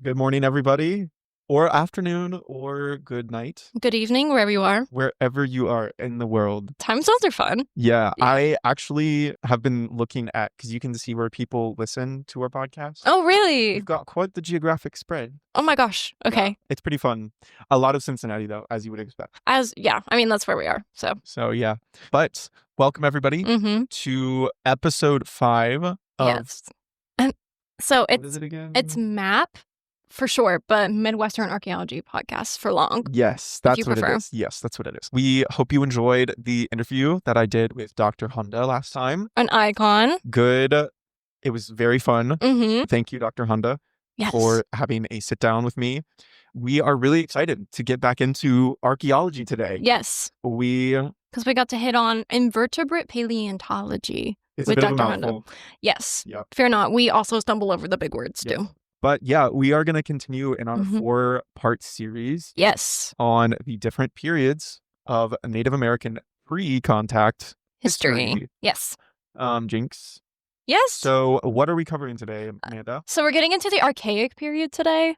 Good morning, everybody, or afternoon, or good night, Good evening, wherever you are. wherever you are in the world. Time zones are fun. Yeah, I actually have been looking at, because you can see where people listen to our podcast. Oh, really? We've got quite the geographic spread. Oh my gosh. Okay. Yeah, it's pretty fun. A lot of Cincinnati, though, as you would expect. That's where we are. So, yeah. But welcome, everybody, to episode 5 of... Yes. And so What is it again? It's MAP for short, but Midwestern Archaeology Podcast for long. Yes, that's you what prefer. it is. Yes, that's what it is. We hope you enjoyed the interview that I did with Dr. Honda last time. An icon. Good. It was very fun. Mm-hmm. Thank you, Dr. Honda, Yes. for having a sit down with me. We are really excited to get back into archaeology today. Yes. Because we got to hit on invertebrate paleontology It's with a bit of Dr. a Honda. mouthful. Yes. Yep. Fear not. We also stumble over the big words too. But yeah, we are going to continue in our Mhm. 4-part series Yes. on the different periods of Native American pre-contact history. Yes. Jinx. Yes. So what are we covering today, Amanda? So we're getting into the Archaic period today,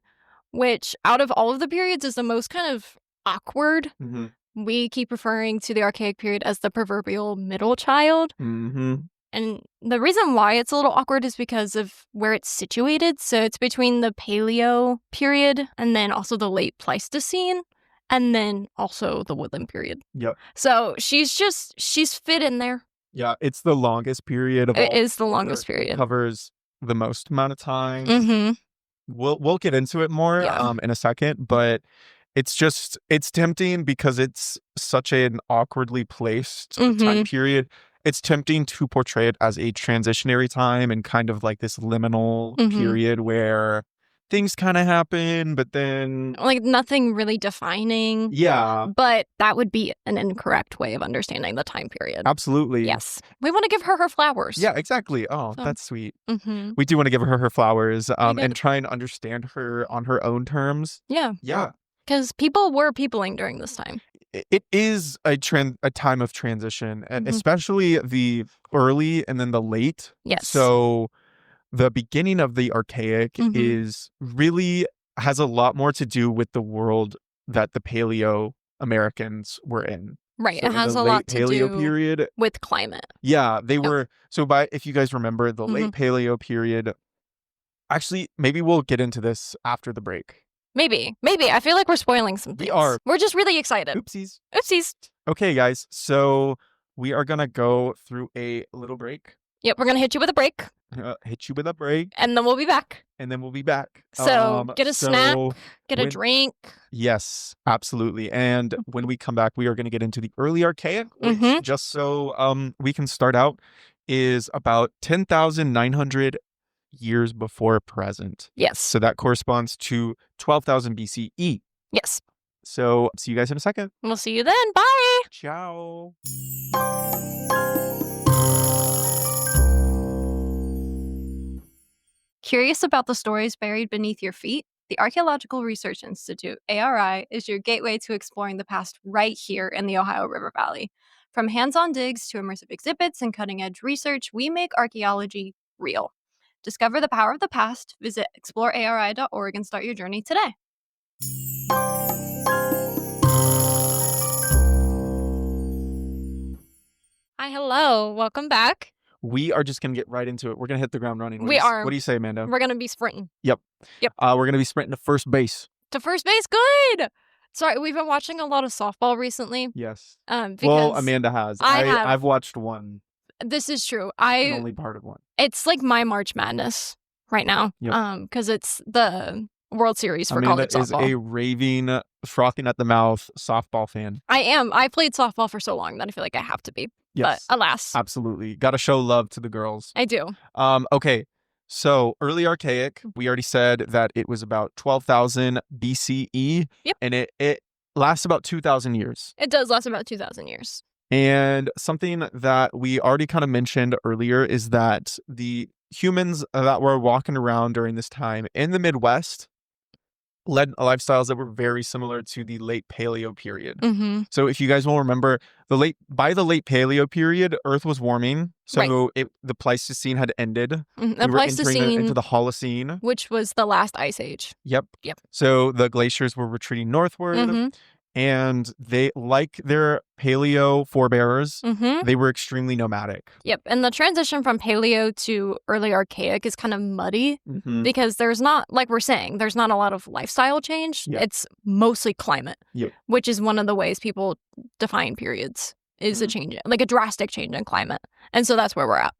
which out of all of the periods is the most kind of awkward. Mm-hmm. We keep referring to the Archaic period as the proverbial middle child. Mm-hmm. And the reason why it's a little awkward is because of where it's situated. So it's between the Paleo period and then also the late Pleistocene and then also the Woodland period. Yep. So she's fit in there. Yeah, it's the longest period of all. It is the longest period. It covers the most amount of time. Mm-hmm. We'll get into it more in a second, but it's tempting because it's such an awkwardly placed time period. It's tempting to portray it as a transitionary time and kind of like this liminal period where things kind of happen, but then... like nothing really defining. Yeah. But that would be an incorrect way of understanding the time period. Absolutely. Yes. We want to give her flowers. Yeah, exactly. Oh, that's sweet. Mm-hmm. We do want to give her flowers and try and understand her on her own terms. Yeah. Yeah. Because people were peopling during this time. It is a time of transition, and especially the early and then the late. Yes. So the beginning of the Archaic is really has a lot more to do with the world that the Paleo Americans were in. Right. So it has a lot to do period with climate. Yeah, they were. So if you guys remember the late Paleo period, actually, maybe we'll get into this after the break. Maybe. I feel like we're spoiling some things. We are. We're just really excited. Oopsies. Okay, guys. So we are going to go through a little break. Yep, we're going to hit you with a break. And then we'll be back. So get a snack, get a drink. Yes, absolutely. And when we come back, we are going to get into the early Archaic, which just so we can start out, is about 10,900 years before present. Yes. So that corresponds to 12,000 BCE. Yes. So see you guys in a second. We'll see you then. Bye. Ciao. Curious about the stories buried beneath your feet? The Archaeological Research Institute, ARI, is your gateway to exploring the past right here in the Ohio River Valley. From hands-on digs to immersive exhibits and cutting-edge research, we make archaeology real. Discover the power of the past. Visit exploreari.org and start your journey today. Hi, hello. Welcome back. We are just going to get right into it. We're going to hit the ground running. What do you say, Amanda? We're going to be sprinting. Yep. We're going to be sprinting to first base. To first base? Good! Sorry, we've been watching a lot of softball recently. Yes. Because Amanda has. I've watched one. This is true. Only part of one. It's like my March Madness right now. Yep. Because it's the World Series for Amanda college softball. is a raving, frothing at the mouth softball fan. I am. I played softball for so long that I feel like I have to be. Yes. But alas. Absolutely. Got to show love to the girls. I do. Okay. So early Archaic, we already said that it was about 12,000 BCE. Yep. And it lasts about 2,000 years. It does last about 2,000 years. And something that we already kind of mentioned earlier is that the humans that were walking around during this time in the Midwest led lifestyles that were very similar to the late Paleo period. Mm-hmm. So if you guys will remember, by the late Paleo period, Earth was warming. So the Pleistocene had ended. The We were Pleistocene, entering into the Holocene, which was the last ice age. Yep. So the glaciers were retreating northward. Mm-hmm. And they, like their paleo forebears, Mm-hmm. they were extremely nomadic. Yep. And the transition from paleo to early archaic is kind of muddy because there's not, like we're saying, there's not a lot of lifestyle change. Yep. It's mostly climate, which is one of the ways people define periods is a change, like a drastic change in climate. And so that's where we're at.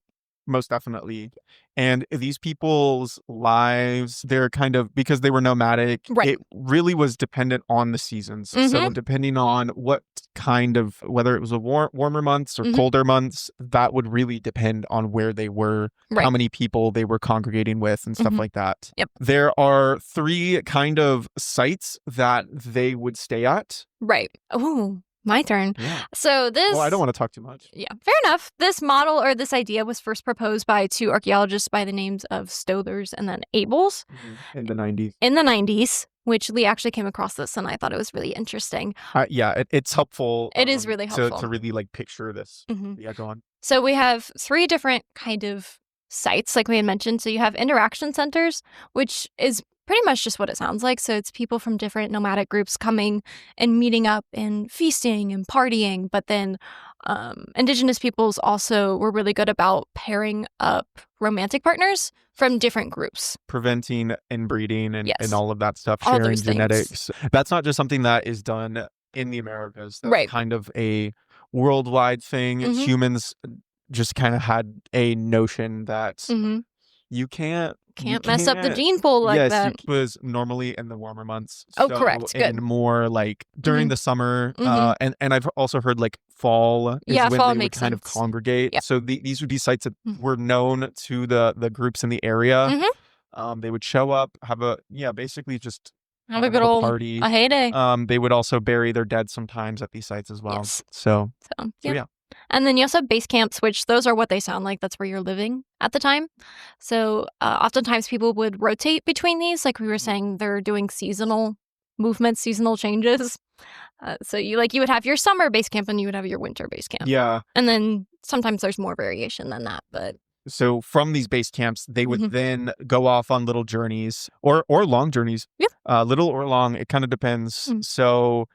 Most definitely. And these people's lives, they're kind of, because they were nomadic, it really was dependent on the seasons. So depending on what kind of, whether it was a warmer months or colder months, that would really depend on where they were, how many people they were congregating with and stuff like that. Yep. There are 3 kind of sites that they would stay at. Right. Ooh. My turn. Yeah. So this... Well, I don't want to talk too much. Yeah, fair enough. This model or this idea was first proposed by 2 archaeologists by the names of Stothers and then Abels. In the 90s. In the 90s, which Lee actually came across this and I thought it was really interesting. It's helpful. It is really helpful. To really like picture this. Yeah, go on. So we have 3 different kind of sites, like we had mentioned. So you have interaction centers, which is pretty much just what it sounds like. So it's people from different nomadic groups coming and meeting up and feasting and partying. But then indigenous peoples also were really good about pairing up romantic partners from different groups. Preventing inbreeding and all of that stuff, sharing genetics. That's not just something that is done in the Americas. That's kind of a worldwide thing. Humans just kind of had a notion that you can't mess up the gene pool like that. Yes, it was normally in the warmer months. Oh, correct. Good. And more like during the summer. And I've also heard like fall is when fall they would kind of congregate. Yep. So these would be sites that were known to the groups in the area. They would show up, have basically just have a good old party. A heyday. They would also bury their dead sometimes at these sites as well. Yes. So yeah. And then you also have base camps, which those are what they sound like. That's where you're living at the time. So oftentimes people would rotate between these. Like we were saying, they're doing seasonal movements, seasonal changes. So you would have your summer base camp and you would have your winter base camp. Yeah. And then sometimes there's more variation than that. But so from these base camps, they would then go off on little journeys or long journeys. Little or long, it kind of depends. So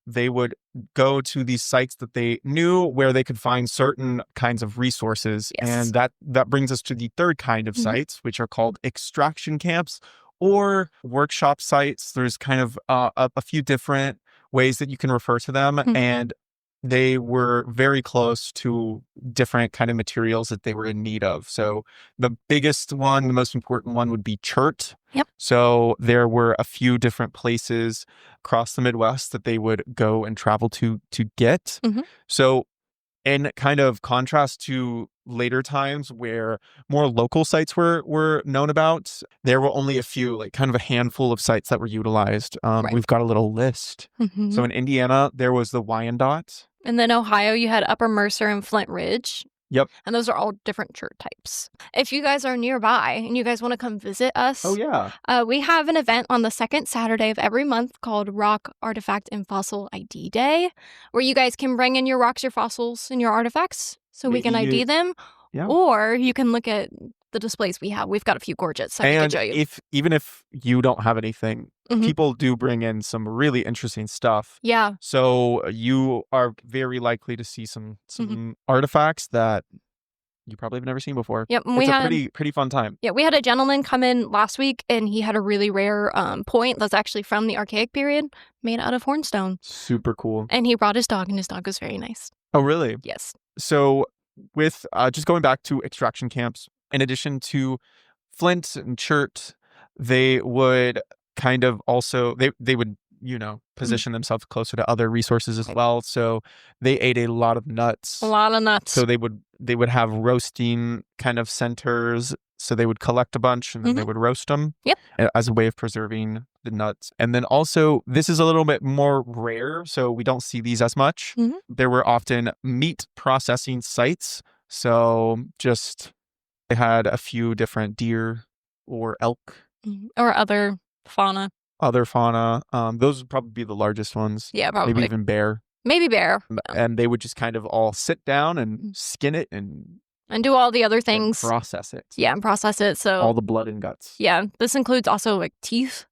they would go to these sites that they knew where they could find certain kinds of resources. And that brings us to the 3rd kind of sites, which are called extraction camps or workshop sites. There's kind of a few different ways that you can refer to them. And they were very close to different kind of materials that they were in need of. So the biggest one, the most important one would be chert. Yep. So there were a few different places across the Midwest that they would go and travel to get. So in kind of contrast to later times where more local sites were known about, there were only a few, like kind of a handful of sites that were utilized. We've got a little list. So in Indiana, there was the Wyandotte. And then Ohio, you had Upper Mercer and Flint Ridge. Yep. And those are all different chert types. If you guys are nearby and you guys want to come visit us, we have an event on the 2nd Saturday of every month called Rock, Artifact, and Fossil ID Day, where you guys can bring in your rocks, your fossils, and your artifacts so we can ID them. Yeah. Or you can look at the displays we have. We've got a few gorgeous that we can show you. Even if you don't have anything, people do bring in some really interesting stuff. Yeah. So you are very likely to see some artifacts that you probably have never seen before. Yep. It's a pretty fun time. Yeah, we had a gentleman come in last week and he had a really rare point that's actually from the Archaic period made out of hornstone. Super cool. And he brought his dog and his dog was very nice. Oh, really? Yes. So with just going back to extraction camps, in addition to Flint and Chert, they would kind of also, they would, position themselves closer to other resources as well. So they ate a lot of nuts. A lot of nuts. So they would have roasting kind of centers. So they would collect a bunch and then they would roast them as a way of preserving the nuts. And then also, this is a little bit more rare, so we don't see these as much. There were often meat processing sites. So they had a few different deer or elk. Or other fauna. other fauna. Those would probably be the largest ones. Yeah, probably. Maybe even bear. Maybe bear. And they would just kind of all sit down and skin it and do all the other things. And process it. Yeah, and process it. So all the blood and guts. Yeah, this includes also like teeth,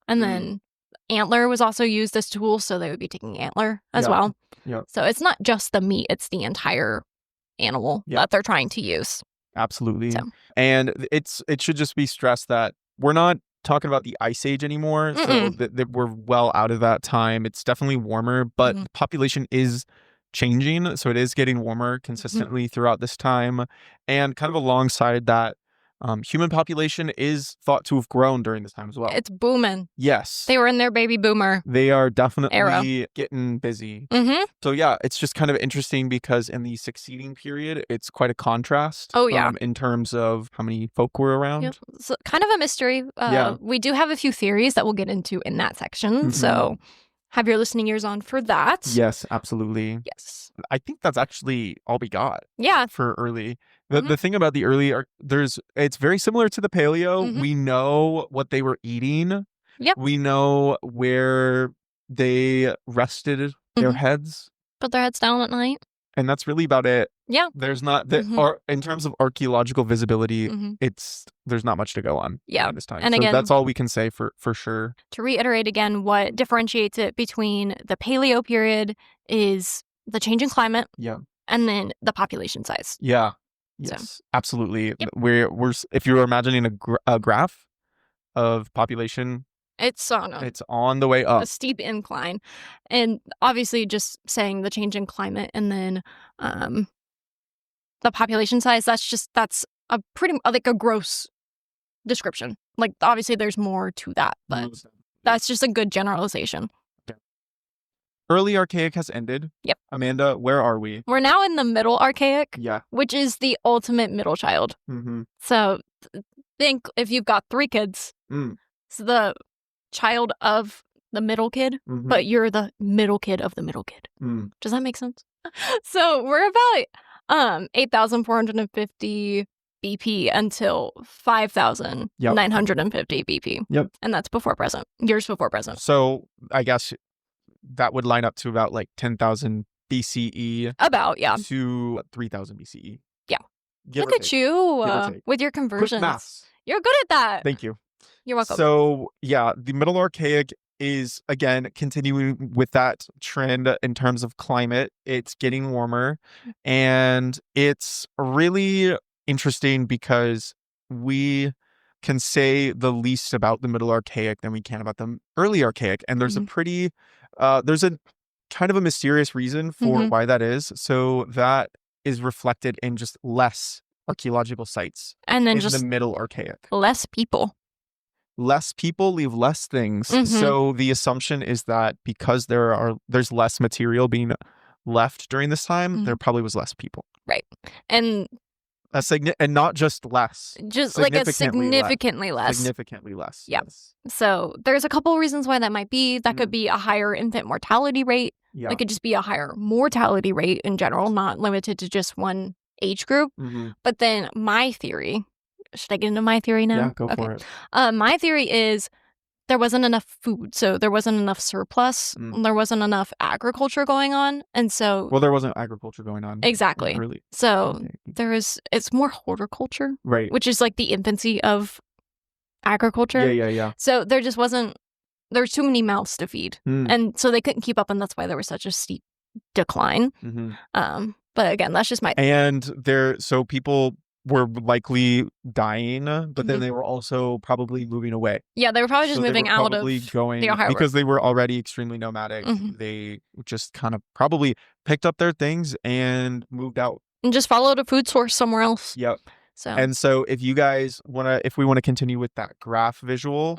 and then antler was also used as tool, so they would be taking antler as well. Yeah. So it's not just the meat; it's the entire animal that they're trying to use. Absolutely. So. And it should just be stressed that we're not talking about the Ice Age anymore. So that we're well out of that time. It's definitely warmer, but the population is changing. So it is getting warmer consistently throughout this time. And kind of alongside that, human population is thought to have grown during this time as well. It's booming. Yes. They were in their baby boomer. They are definitely getting busy. So yeah, it's just kind of interesting because in the succeeding period, it's quite a contrast. Oh yeah. In terms of how many folk were around. Yep. So kind of a mystery. We do have a few theories that we'll get into in that section. So have your listening ears on for that. Yes, absolutely. Yes. I think that's actually all we got. Yeah. For early. The thing about the early it's very similar to the paleo. We know what they were eating. Yep. We know where they rested their heads. Put their heads down at night. And that's really about it. Yeah. There's not in terms of archaeological visibility, there's not much to go on this time. And so again, that's all we can say for sure. To reiterate again, what differentiates it between the paleo period is the change in climate. Yeah. And then the population size. Yeah. Yes, absolutely. Yep. We're if you're imagining a graph of population, it's on the way up, a steep incline, and obviously just saying the change in climate and then the population size. That's a pretty like a gross description. Like obviously there's more to that, but that's just a good generalization. Early Archaic has ended. Yep. Amanda, where are we? We're now in the Middle Archaic. Yeah. Which is the ultimate middle child. So think if you've got 3 kids, it's the child of the middle kid, but you're the middle kid of the middle kid. Does that make sense? So we're about 8,450 BP until 5,950 BP. Yep. And that's before present. Years before present. So I guess that would line up to about like 10,000 BCE. About, yeah. To 3,000 BCE. Yeah. Look at you with your conversions. Quick maths. You're good at that. Thank you. You're welcome. So yeah, the Middle Archaic is, again, continuing with that trend in terms of climate. It's getting warmer. And it's really interesting because we can say the least about the Middle Archaic than we can about the Early Archaic. And there's a pretty... there's a kind of a mysterious reason for why that is. So that is reflected in just less archaeological sites. And then in just the Middle Archaic. Less people. Less people leave less things. So the assumption is that because there's less material being left during this time, there probably was less people. Right. And and not just less. Just like a significantly less. Significantly less. Yeah. Yes. So there's a couple reasons why that might be. That could be a higher infant mortality rate. Yeah. It could just be a higher mortality rate in general, not limited to just one age group. But then my theory, should I get into my theory now? Yeah, go for it. My theory is there wasn't enough food. So there wasn't enough surplus. There wasn't enough agriculture going on. And so... Well, there wasn't agriculture going on. Exactly. Really. So it's more horticulture. Right. Which is like the infancy of agriculture. Yeah. So there just wasn't... There's too many mouths to feed. And so they couldn't keep up, and that's why there was such a steep decline. But again, that's just my... And so people were likely dying, but then they were also probably moving away. Yeah, they were probably just moving out of the Ohio because they were already extremely nomadic. They just kind of probably picked up their things and moved out. And just followed a food source somewhere else. Yep. So if you guys if we want to continue with that graph visual,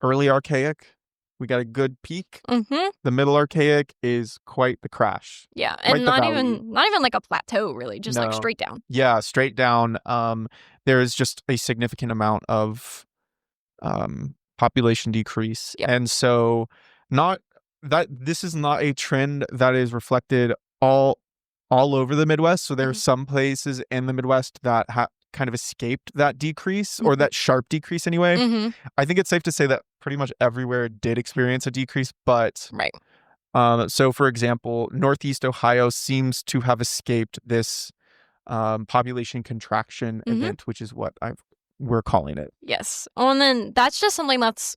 Early Archaic, we got a good peak. The Middle Archaic is quite the crash. Yeah, and not even like a plateau, really, just like straight down. Yeah, straight down. There is just a significant amount of population decrease, and so this is not a trend that is reflected all over the Midwest. So there are some places in the Midwest that kind of escaped that decrease, or that sharp decrease anyway. I think it's safe to say that pretty much everywhere did experience a decrease, but Right. So for example, Northeast Ohio seems to have escaped this population contraction event, which is what we're calling it. Yes. Oh, and then that's just something that's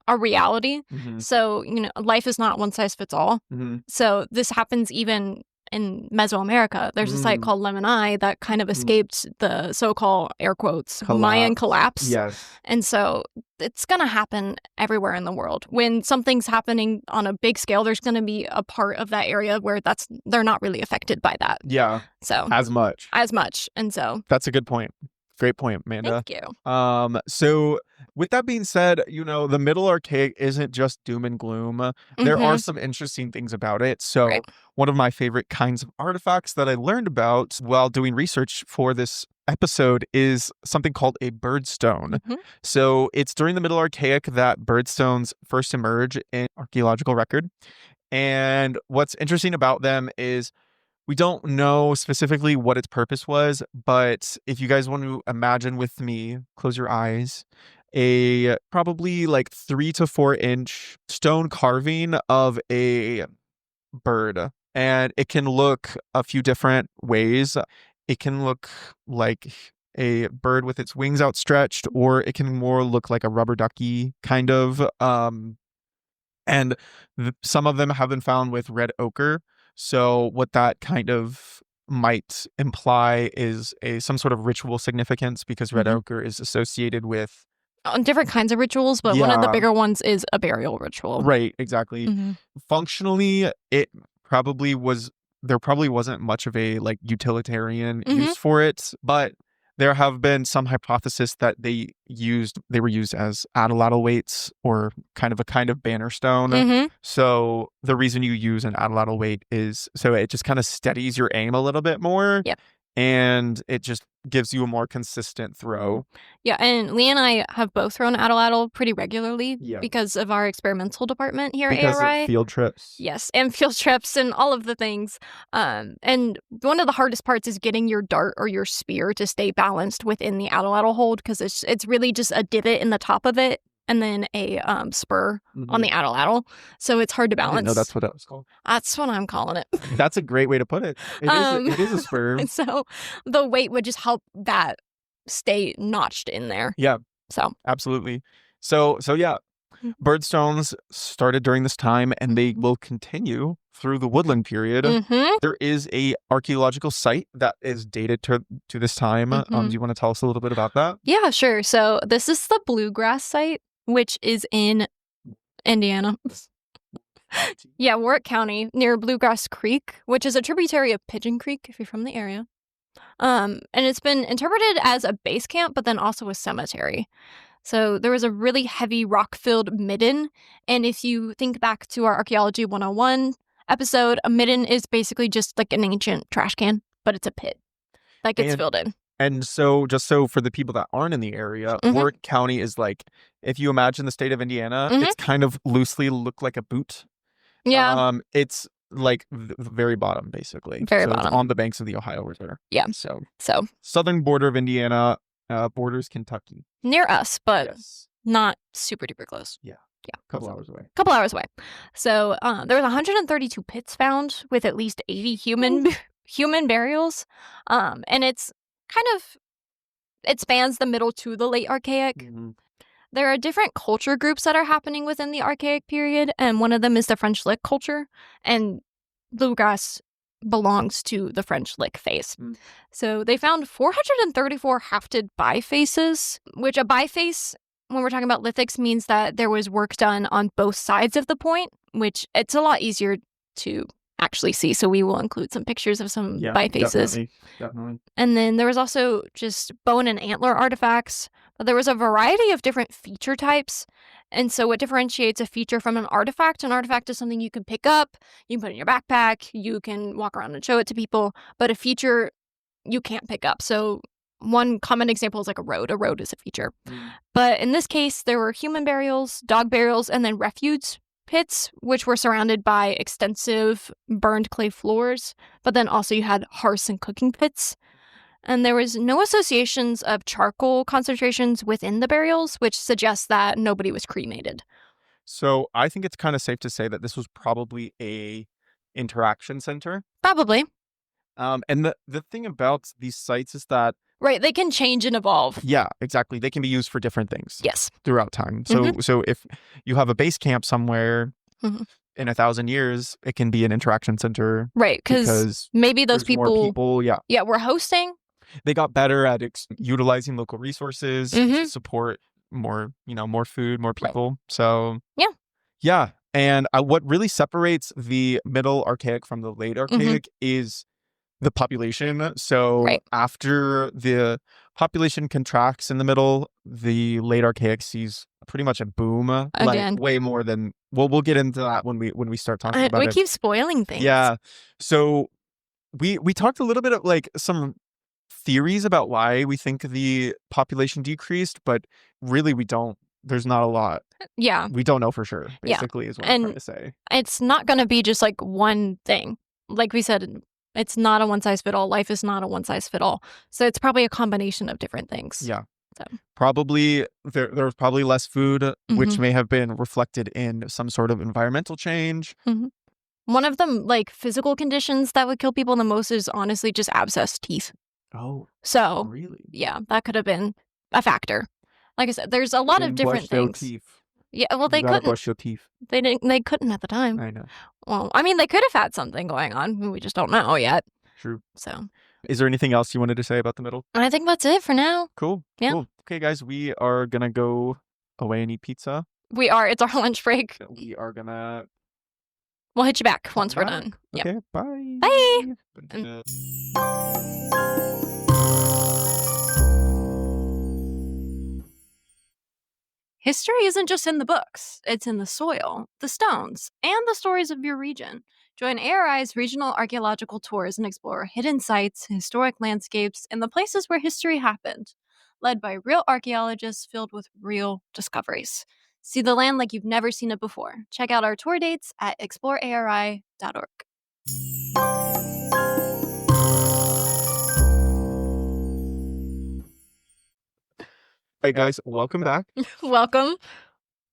a reality. So, life is not one size fits all. So this happens even in Mesoamerica. There's a site called Lemon that kind of escaped the so-called, air quotes, Mayan collapse. Yes. And so it's going to happen everywhere in the world. When something's happening on a big scale, there's going to be a part of that area where they're not really affected by that. Yeah. So as much. And so that's a good point. Great point, Amanda. Thank you. So with that being said, the Middle Archaic isn't just doom and gloom. There are some interesting things about it. So one of my favorite kinds of artifacts that I learned about while doing research for this episode is something called a birdstone. So it's during the Middle Archaic that birdstones first emerge in archaeological record. And what's interesting about them is we don't know specifically what its purpose was, but if you guys want to imagine with me, close your eyes, a probably like 3 to 4 inch stone carving of a bird. And it can look a few different ways. It can look like a bird with its wings outstretched, or it can more look like a rubber ducky kind of. And some of them have been found with red ochre. So what that kind of might imply is some sort of ritual significance, because red ochre is associated with different kinds of rituals, but one of the bigger ones is a burial ritual. Right, exactly. Functionally, there probably wasn't much of a utilitarian use for it, but there have been some hypotheses that they were used as atlatl weights, or kind of banner stone. So the reason you use an atlatl weight is so it just kind of steadies your aim a little bit more. Yep. And it just gives you a more consistent throw. Yeah, and Lee and I have both thrown atlatl pretty regularly because of our experimental department here at ARI. Of field trips. Yes, and field trips and all of the things. And one of the hardest parts is getting your dart or your spear to stay balanced within the atlatl hold, because it's really just a divot in the top of it and then a spur on the atlatl. So it's hard to balance. I didn't know that's what that was called. That's what I'm calling it. That's a great way to put it. It is a spur. So the weight would just help that stay notched in there. Yeah. So absolutely. So yeah, birdstones started during this time, and they will continue through the woodland period. There is a archaeological site that is dated to this time. Do you want to tell us a little bit about that? Yeah, sure. So this is the Bluegrass site, which is in Indiana. Yeah, Warwick County, near Bluegrass Creek, which is a tributary of Pigeon Creek, if you're from the area. And it's been interpreted as a base camp, but then also a cemetery. So there was a really heavy rock-filled midden, and if you think back to our Archaeology 101 episode, a midden is basically just like an ancient trash can, but it's a pit that gets filled in. And so, just so for the people that aren't in the area, Warwick County is like, if you imagine the state of Indiana, it's kind of loosely look like a boot. Yeah. It's like the very bottom, basically. Very bottom. It's on the banks of the Ohio River. Yeah. So southern border of Indiana, borders Kentucky. Near us, but not super duper close. Yeah. Couple hours away. So there was 132 pits found with at least 80 human burials. And it spans the middle to the late Archaic. There are different culture groups that are happening within the Archaic period, and one of them is the French Lick culture, and bluegrass belongs to the French Lick phase. So they found 434 hafted bifaces, which a biface, when we're talking about lithics, means that there was work done on both sides of the point, which it's a lot easier to actually see. So we will include some pictures of some bifaces. Definitely. And then there was also just bone and antler artifacts. But there was a variety of different feature types. And so what differentiates a feature from an artifact is something you can pick up, you can put in your backpack, you can walk around and show it to people. But a feature you can't pick up. So one common example is like a road. A road is a feature. But in this case, there were human burials, dog burials, and then refuge pits, which were surrounded by extensive burned clay floors. But then also you had hearths and cooking pits. And there was no associations of charcoal concentrations within the burials, which suggests that nobody was cremated. So I think it's kind of safe to say that this was probably a interaction center. Probably. And the thing about these sites is that right, they can change and evolve. Yeah, exactly. They can be used for different things. Yes. Throughout time. So if you have a base camp somewhere in 1,000 years, it can be an interaction center. Right, because maybe those people were hosting. They got better at utilizing local resources to support more food, more people. Right. So yeah. And what really separates the Middle Archaic from the Late Archaic is the population. So after the population contracts in the middle, the Late Archaic sees pretty much a boom. Again. Like way more than we'll get into that when we start talking about it. We keep spoiling things. Yeah. So we talked a little bit of like some theories about why we think the population decreased, but really we don't. There's not a lot. Yeah. We don't know for sure, basically, is what I'm trying to say. It's not going to be just like one thing. Like we said, it's not a one-size-fit-all. Life is not a one-size-fit-all. So it's probably a combination of different things. Yeah. So. Probably, there was probably less food, which may have been reflected in some sort of environmental change. One of them, like, physical conditions that would kill people the most is honestly just abscessed teeth. Oh. So, really? Yeah, that could have been a factor. Like I said, there's a lot of different things. Their teeth. Yeah, well, they couldn't. Brush your teeth. They couldn't at the time. I know. Well, I mean, they could have had something going on. We just don't know yet. True. So. Is there anything else you wanted to say about the middle? I think that's it for now. Cool. Yeah. Cool. Okay, guys, we are gonna go away and eat pizza. We are. It's our lunch break. We are gonna. We'll hit you back once we're done. Okay. Yep. Bye. Bye. History isn't just in the books. It's in the soil, the stones, and the stories of your region. Join ARI's regional archaeological tours and explore hidden sites, historic landscapes, and the places where history happened. Led by real archaeologists filled with real discoveries. See the land like you've never seen it before. Check out our tour dates at exploreari.org. Hey guys, welcome back. Welcome.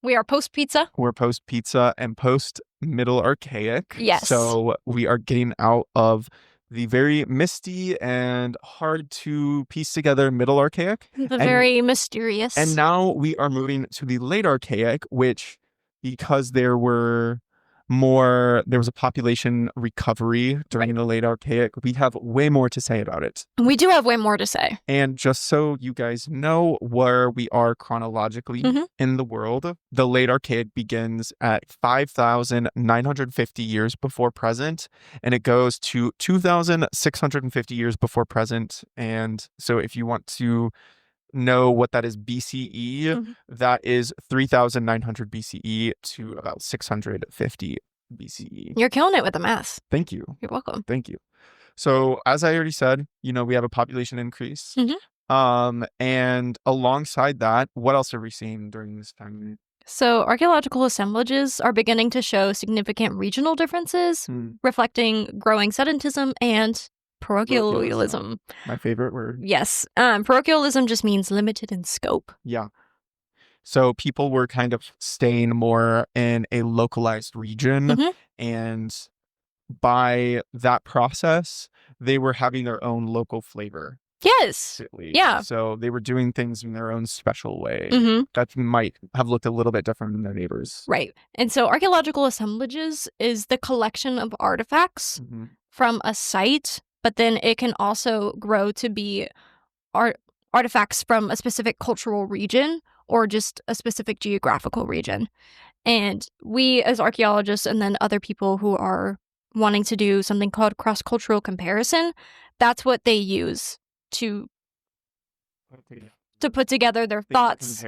We are post-pizza. We're post-pizza and post-Middle Archaic. Yes. So we are getting out of the very misty and hard to piece together Middle Archaic. Very mysterious. And now we are moving to the Late Archaic, which, because there was a population recovery during the Late Archaic, we have way more to say about it. We do have way more to say. And just so you guys know where we are chronologically in the world, the Late Archaic begins at 5,950 years before present, and it goes to 2,650 years before present. And so if you want to know what that is BCE, that is 3,900 BCE to about 650 BCE. You're killing it with the math. Thank you. You're welcome. Thank you. So as I already said, we have a population increase. And alongside that, what else are we seeing during this time? So archaeological assemblages are beginning to show significant regional differences, reflecting growing sedentism and parochialism. My favorite word. Yes. Parochialism just means limited in scope. Yeah. So people were kind of staying more in a localized region. And by that process, they were having their own local flavor. Yes. Yeah. So they were doing things in their own special way that might have looked a little bit different than their neighbors. Right. And so archaeological assemblages is the collection of artifacts from a site, but then it can also grow to be artifacts from a specific cultural region or just a specific geographical region. And we as archaeologists and then other people who are wanting to do something called cross-cultural comparison, that's what they use to put together their thoughts.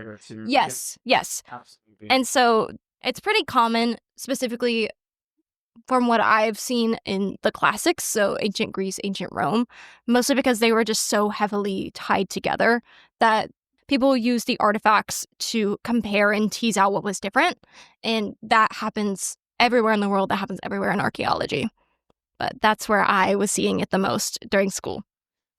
Yes. Absolutely. And so it's pretty common, specifically from what I've seen in the classics, so ancient Greece, ancient Rome, mostly because they were just so heavily tied together that people use the artifacts to compare and tease out what was different. And that happens everywhere in the world. That happens everywhere in archaeology. But that's where I was seeing it the most during school.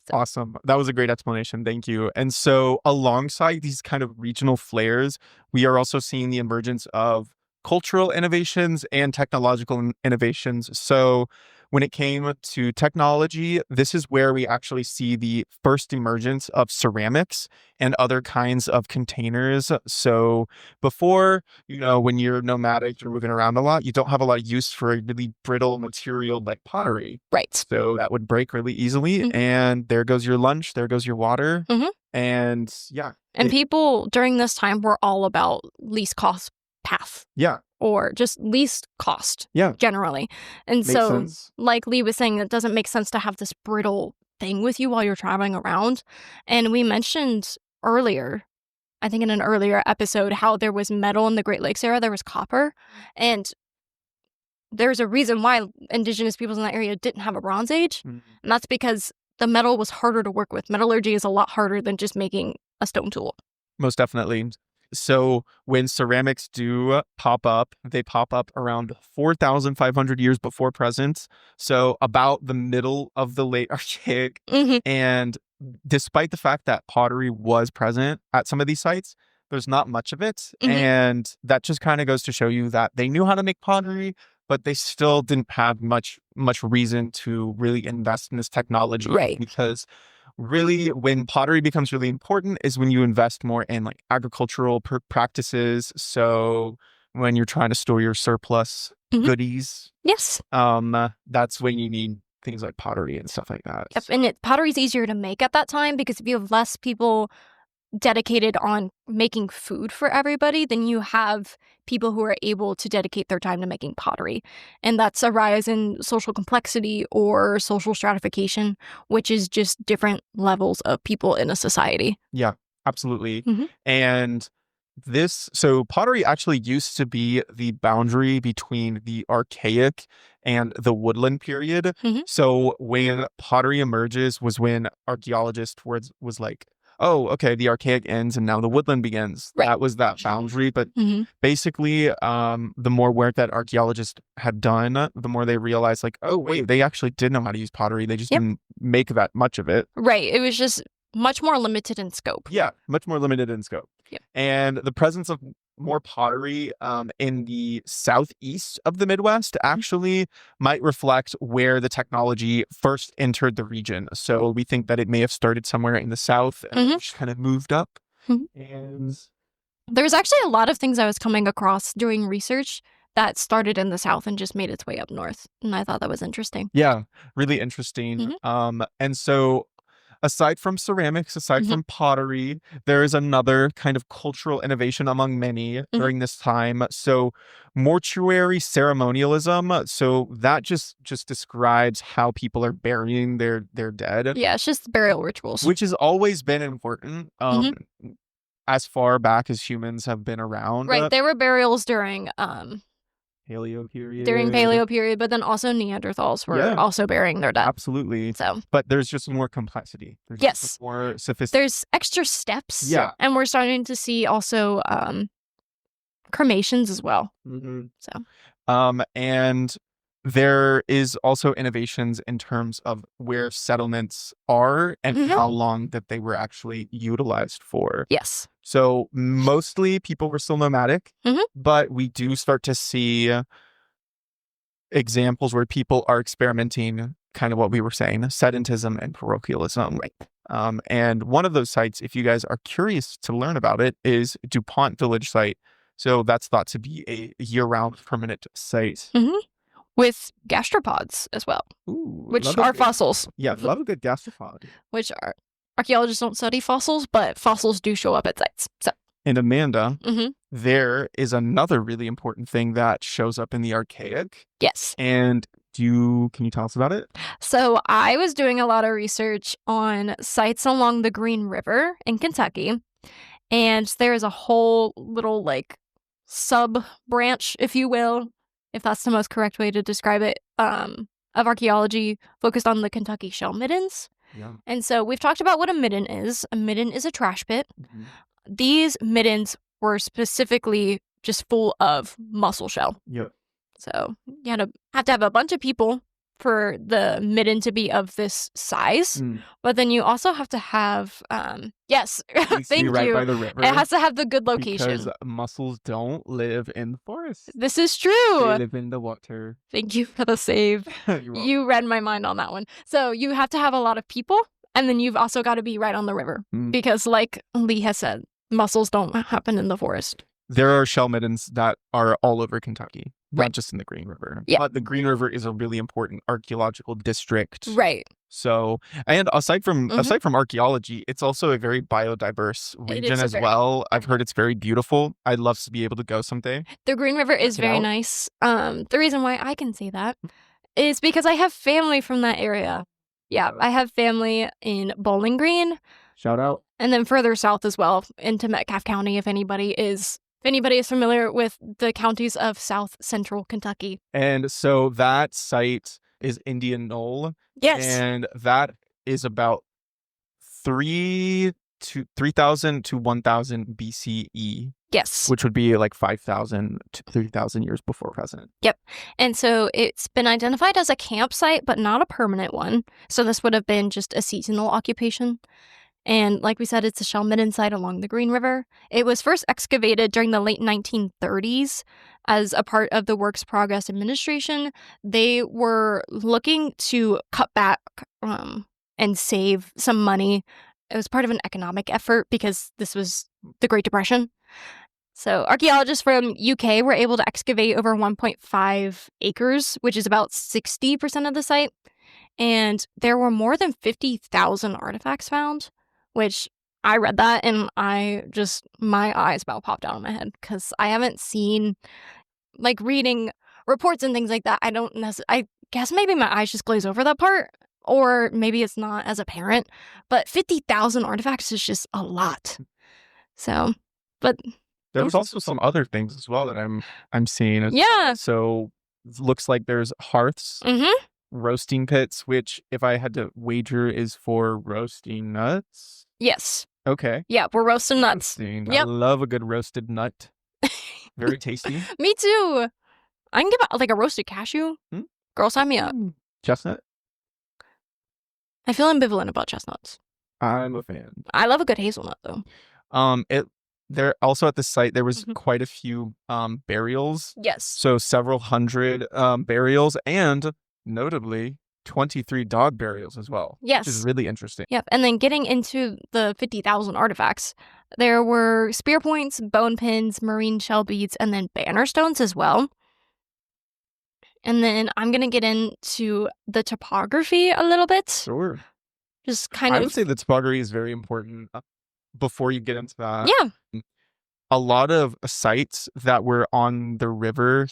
So. Awesome. That was a great explanation. Thank you. And so, alongside these kind of regional flares, we are also seeing the emergence of cultural innovations and technological innovations. So, when it came to technology, this is where we actually see the first emergence of ceramics and other kinds of containers. So, before, when you're nomadic, you're moving around a lot, you don't have a lot of use for a really brittle material like pottery. Right. So that would break really easily. And there goes your lunch, there goes your water. And yeah. And people during this time were all about least cost path. Yeah. Or just least cost. Yeah. Generally. And Makes so, sense. like Lee was saying, it doesn't make sense to have this brittle thing with you while you're traveling around. And we mentioned earlier, I think in an earlier episode, how there was metal in the Great Lakes era, there was copper. And there's a reason why indigenous peoples in that area didn't have a Bronze Age. And that's because the metal was harder to work with. Metallurgy is a lot harder than just making a stone tool. Most definitely. So when ceramics do pop up, they pop up around 4,500 years before present. So about the middle of the late Archaic. And despite the fact that pottery was present at some of these sites, there's not much of it. And that just kind of goes to show you that they knew how to make pottery, but they still didn't have much reason to really invest in this technology. Right. Because really, when pottery becomes really important is when you invest more in like agricultural practices. So when you're trying to store your surplus goodies, yes, that's when you need things like pottery and stuff like that. Yep, and pottery's easier to make at that time because if you have less people dedicated on making food for everybody, then you have people who are able to dedicate their time to making pottery. And that's a rise in social complexity or social stratification, which is just different levels of people in a society. Yeah, absolutely. And so pottery actually used to be the boundary between the Archaic and the Woodland period. So when pottery emerges was when archaeologists was like, oh, okay, the Archaic ends and now the Woodland begins. Right. That was that boundary. But basically, the more work that archaeologists had done, the more they realized like, oh, wait, they actually did know how to use pottery. They just didn't make that much of it. Right. It was just much more limited in scope. Yeah, much more limited in scope. And the presence of more pottery in the southeast of the Midwest actually might reflect where the technology first entered the region. So we think that it may have started somewhere in the south and just kind of moved up. And there's actually a lot of things I was coming across doing research that started in the south and just made its way up north. And I thought that was interesting. Yeah, really interesting. And so aside from ceramics, aside from pottery, there is another kind of cultural innovation among many during this time. So mortuary ceremonialism. So that just describes how people are burying their dead. Yeah, it's just burial rituals. Which has always been important as far back as humans have been around. Right, there were burials during Paleo period. During Paleo period, but then also Neanderthals were also burying their dead. Absolutely. So, but there's just more complexity. There's just more sophisticated. There's extra steps. Yeah. And we're starting to see also cremations as well. So. And there is also innovations in terms of where settlements are and how long that they were actually utilized for. Yes. So mostly people were still nomadic, but we do start to see examples where people are experimenting, kind of what we were saying, sedentism and parochialism. Right. And one of those sites, if you guys are curious to learn about it, is DuPont Village site. So that's thought to be a year-round permanent site. With gastropods as well, which are fossils. Yeah, love a good gastropod. Which are archaeologists don't study fossils, but fossils do show up at sites. So. And Amanda, there is another really important thing that shows up in the Archaic. Yes. And can you tell us about it? So I was doing a lot of research on sites along the Green River in Kentucky, and there is a whole little sub branch, if you will, if that's the most correct way to describe it, of archaeology focused on the Kentucky shell middens. Yeah. And so we've talked about what a midden is. A midden is a trash pit. These middens were specifically just full of mussel shell. Yep. So you have to have a bunch of people for the midden to be of this size. But then you also have to have, yes, thank right you. by the river. It has to have the good location. Because mussels don't live in the forest. This is true. They live in the water. Thank you for the save. You read my mind on that one. So you have to have a lot of people, and then you've also got to be right on the river. Because like Lee has said, mussels don't happen in the forest. There are shell middens that are all over Kentucky, not just in the Green River. Yeah. But the Green River is a really important archaeological district. Right. So, and aside from archaeology, it's also a very biodiverse region as well. I've heard it's very beautiful. I'd love to be able to go someday. The Green River is very nice. The reason why I can say that is because I have family from that area. Yeah, I have family in Bowling Green. Shout out. And then further south as well into Metcalfe County, if anybody is familiar with the counties of South Central Kentucky. And so that site is Indian Knoll. Yes. And that is about 3,000 to 1,000 BCE. Yes. Which would be like 5,000 to 3,000 years before present. Yep. And so it's been identified as a campsite, but not a permanent one. So this would have been just a seasonal occupation. And like we said, it's a shell midden site along the Green River. It was first excavated during the late 1930s as a part of the Works Progress Administration. They were looking to cut back and save some money. It was part of an economic effort because this was the Great Depression. So archaeologists from UK were able to excavate over 1.5 acres, which is about 60% of the site. And there were more than 50,000 artifacts found, which I read that and my eyes about popped out of my head because I haven't seen, like, reading reports and things like that. I guess maybe my eyes just glaze over that part, or maybe it's not as apparent, but 50,000 artifacts is just a lot. So, but there was also some other things as well that I'm seeing. Yeah. So it looks like there's hearths. Roasting pits, which if I had to wager is for roasting nuts. Yes. Okay. Yeah, we're roasting nuts. Yep. I love a good roasted nut. Very tasty. Me too. I can give out like a roasted cashew. Girl, sign me up. Chestnut? I feel ambivalent about chestnuts. I'm a fan. I love a good hazelnut though. There also at the site there was quite a few burials. Yes. So several hundred burials, and notably 23 dog burials as well. Yes. Which is really interesting. Yep. And then getting into the 50,000 artifacts, there were spear points, bone pins, marine shell beads, and then banner stones as well. And then I'm going to get into the topography a little bit. Sure. Just kind of. I would say the topography is very important before you get into that. Yeah. A lot of sites that were on the river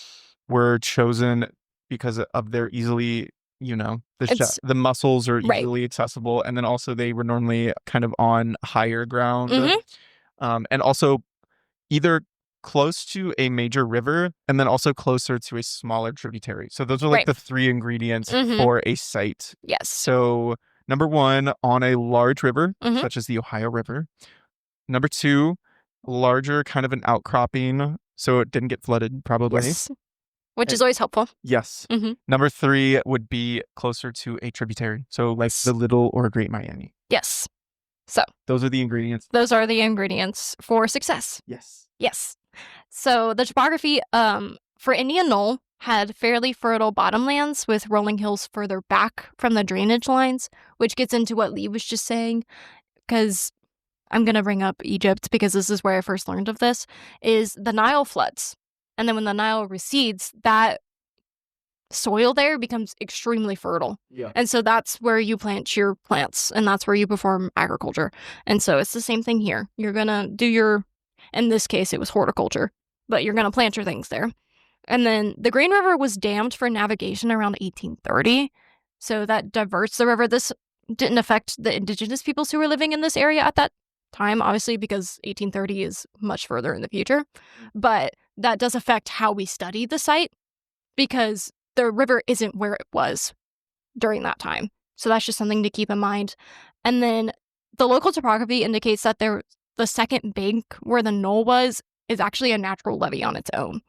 were chosen because of their easily, the mussels are easily accessible. And then also they were normally kind of on higher ground. And also either close to a major river and then also closer to a smaller tributary. So those are like the three ingredients for a site. Yes. So number one, on a large river, such as the Ohio River. Number two, larger kind of an outcropping, so it didn't get flooded, probably. Yes. Which is always helpful. Yes. Number three would be closer to a tributary, so like the Little or Great Miami. Yes. So those are the ingredients. Those are the ingredients for success. Yes. Yes. So the topography for Indian Knoll had fairly fertile bottomlands with rolling hills further back from the drainage lines, which gets into what Lee was just saying, because I'm going to bring up Egypt because this is where I first learned of this, is the Nile floods. And then when the Nile recedes, that soil there becomes extremely fertile. Yeah. And so that's where you plant your plants and that's where you perform agriculture. And so it's the same thing here. You're going to do in this case, it was horticulture, but you're going to plant your things there. And then the Green River was dammed for navigation around 1830. So that diverts the river. This didn't affect the indigenous peoples who were living in this area at that time, obviously, because 1830 is much further in the future. But that does affect how we study the site because the river isn't where it was during that time. So that's just something to keep in mind. And then the local topography indicates that the second bank where the knoll was is actually a natural levee on its own.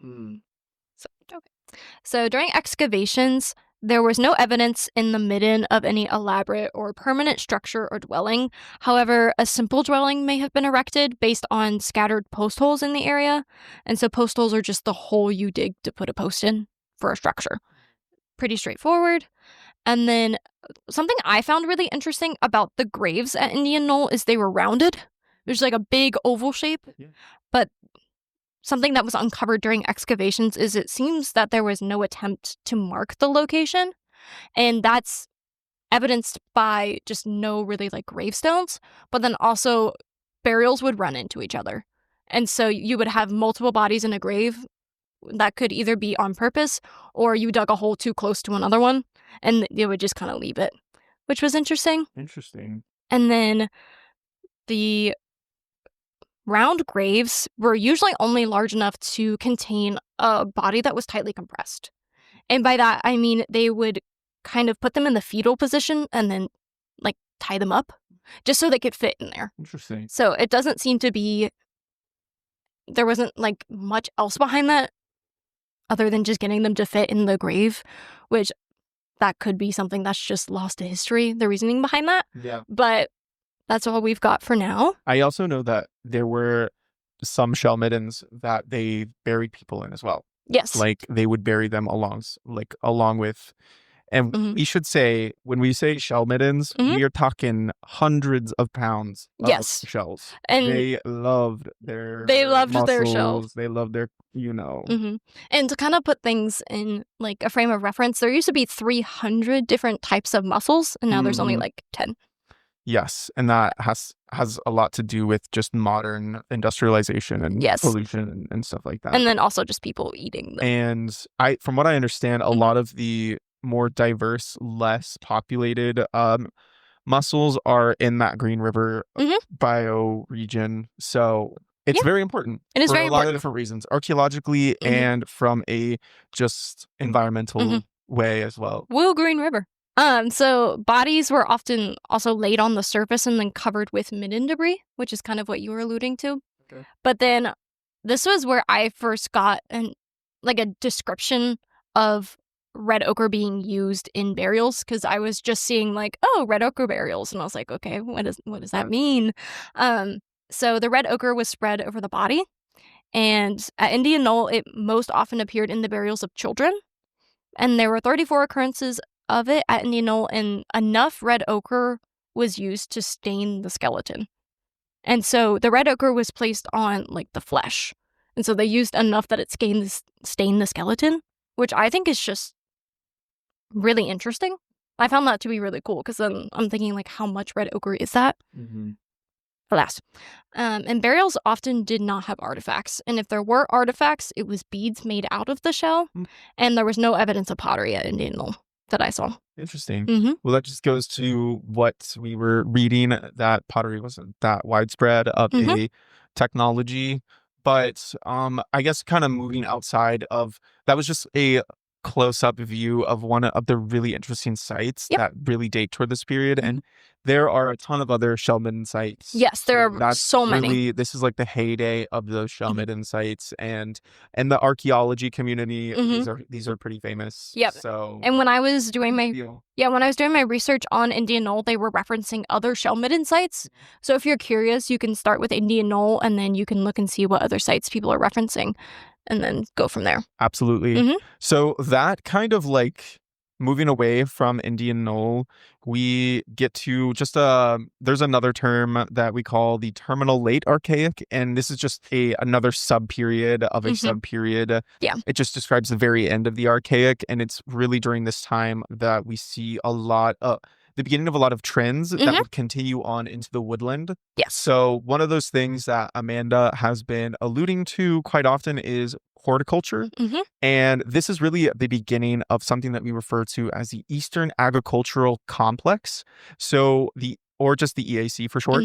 So during excavations, There was no evidence in the midden of any elaborate or permanent structure or dwelling. However, a simple dwelling may have been erected based on scattered post holes in the area. And so post holes are just the hole you dig to put a post in for a structure. Pretty straightforward. And then something I found really interesting about the graves at Indian Knoll is they were rounded. There's like a big oval shape. Yeah. But something that was uncovered during excavations is it seems that there was no attempt to mark the location. And that's evidenced by just no really like gravestones, but then also burials would run into each other. And so you would have multiple bodies in a grave that could either be on purpose or you dug a hole too close to another one and they would just kind of leave it, which was interesting. Interesting. And then the round graves were usually only large enough to contain a body that was tightly compressed. And by that, I mean they would kind of put them in the fetal position and then like tie them up just so they could fit in there. Interesting. So it doesn't seem to be, there wasn't like much else behind that other than just getting them to fit in the grave, which that could be something that's just lost to history, the reasoning behind that. Yeah. But that's all we've got for now. I also know that there were some shell middens that they buried people in as well. Yes. Like they would bury them along with, and we should say, when we say shell middens, we are talking hundreds of pounds of shells. And they loved their shells. They loved their, And to kind of put things in like a frame of reference, there used to be 300 different types of mussels, and now there's only like 10. Yes, and that has a lot to do with just modern industrialization and pollution and stuff like that. And then also just people eating them. And from what I understand, a lot of the more diverse, less populated mussels are in that Green River bioregion. So it's very important. It is for very a lot important. of different reasons, archaeologically and from a just environmental way as well. Woo, Green River. So bodies were often also laid on the surface and then covered with midden debris, which is kind of what you were alluding to. Okay. But then this was where I first got a description of red ochre being used in burials, because I was just seeing like, oh, red ochre burials, and I was like, okay, what does that mean? So the red ochre was spread over the body, and at Indian Knoll, it most often appeared in the burials of children, and there were 34 occurrences of it at Indian Knoll, and enough red ochre was used to stain the skeleton. And so the red ochre was placed on like the flesh, and so they used enough that it stained the skeleton, which I think is just really interesting. I found that to be really cool, because then I'm thinking like, how much red ochre is that? Alas. And burials often did not have artifacts, and if there were artifacts, it was beads made out of the shell, and there was no evidence of pottery at Indian Knoll that I saw. Interesting. Well, that just goes to what we were reading, that pottery wasn't that widespread of a technology. But I guess kind of moving outside of that, was just a close-up view of one of the really interesting sites that really date toward this period. And there are a ton of other shell midden sites. Yes, there are so many. This is like the heyday of those shell midden sites, and the archaeology community. These are pretty famous. Yep. So, and when I was doing my research on Indian Knoll, they were referencing other shell midden sites. So if you're curious, you can start with Indian Knoll, and then you can look and see what other sites people are referencing, and then go from there. Absolutely. So that kind of like moving away from Indian Knoll, we get to just there's another term that we call the terminal late Archaic, and this is just another sub-period of a sub-period. Yeah. It just describes the very end of the Archaic, and it's really during this time that we see a lot of the beginning of a lot of trends that would continue on into the woodland. Yes. So one of those things that Amanda has been alluding to quite often is horticulture. And this is really the beginning of something that we refer to as the Eastern Agricultural Complex. Or just the EAC for short.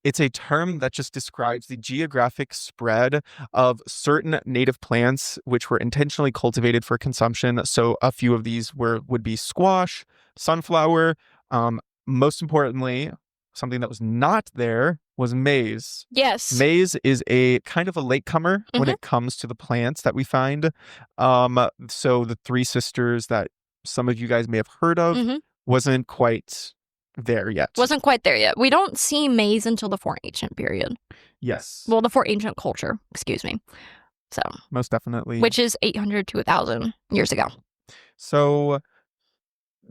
It's a term that just describes the geographic spread of certain native plants which were intentionally cultivated for consumption. So a few of these would be squash, sunflower. Most importantly, something that was not there was maize. Yes. Maize is a kind of a latecomer when it comes to the plants that we find. So the three sisters that some of you guys may have heard of, wasn't quite there yet. We don't see maize until the Fore Ancient period. Yes. Well, the Fore Ancient culture, excuse me. So most definitely. Which is 800 to 1,000 years ago. So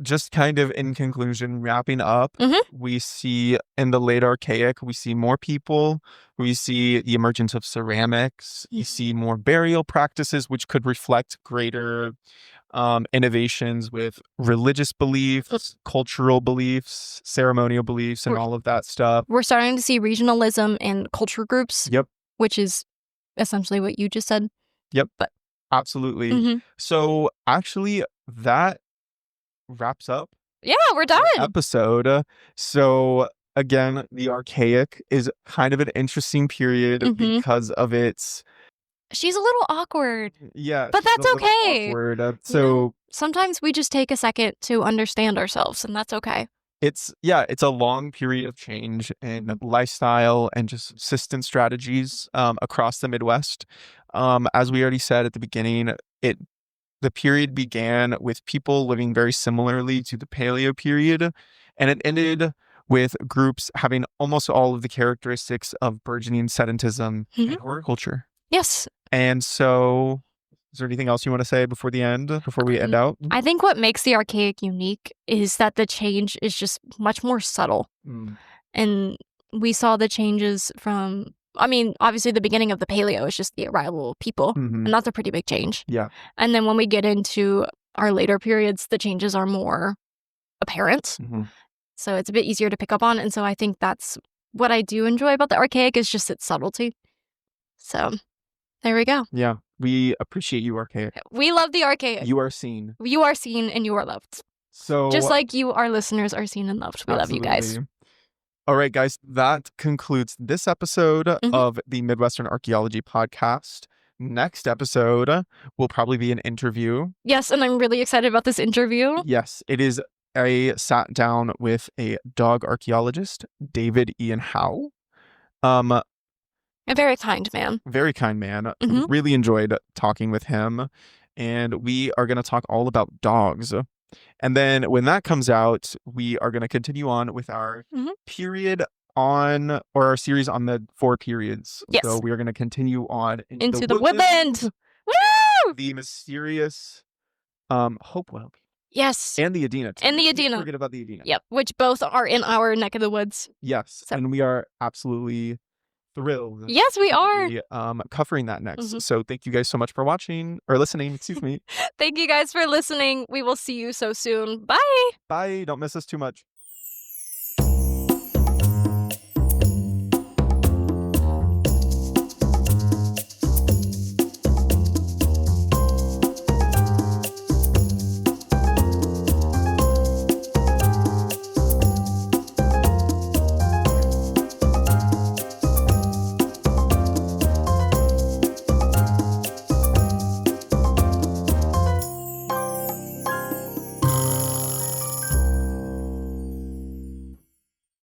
just kind of in conclusion, wrapping up, we see in the late Archaic, we see more people, we see the emergence of ceramics, you see more burial practices, which could reflect greater innovations with religious beliefs, cultural beliefs, ceremonial beliefs, and all of that stuff. We're starting to see regionalism in culture groups. Yep. Which is essentially what you just said. Yep. But absolutely. So actually, that wraps up. Yeah, we're done. Episode. So again, the Archaic is kind of an interesting period because of its. She's a little awkward. Yeah. But that's okay. Awkward. So sometimes we just take a second to understand ourselves, and that's okay. It's a long period of change in lifestyle and just subsistence strategies across the Midwest. As we already said at the beginning, the period began with people living very similarly to the Paleo period, and it ended with groups having almost all of the characteristics of burgeoning sedentism and horticulture. Yes. And so, is there anything else you want to say before we end out? I think what makes the Archaic unique is that the change is just much more subtle. And we saw the changes from, obviously the beginning of the Paleo is just the arrival of people, and that's a pretty big change. Yeah. And then when we get into our later periods, the changes are more apparent. So it's a bit easier to pick up on. And so I think that's what I do enjoy about the Archaic is just its subtlety. So there we go. Yeah. We appreciate you, Archaic. We love the Archaic. You are seen. You are seen and you are loved. So just like you, our listeners, are seen and loved. We love you guys. All right, guys. That concludes this episode of the Midwestern Archaeology Podcast. Next episode will probably be an interview. Yes, and I'm really excited about this interview. Yes, it is a sat down with a dog archaeologist, David Ian Howe. A very kind man. Very kind man. Really enjoyed talking with him. And we are going to talk all about dogs. And then when that comes out, we are going to continue on with our period on, or our series on the 4 periods. Yes. So we are going to continue on into the woodland. Woo! The mysterious Hopewell. Yes. And the Adena. And the Adena. Don't forget about the Adena. Yep. Which both are in our neck of the woods. Yes. So. And we are absolutely thrilled. Yes, we are. Covering that next. So thank you guys so much for watching or listening. Excuse me. Thank you guys for listening. We will see you so soon. Bye. Bye. Don't miss us too much.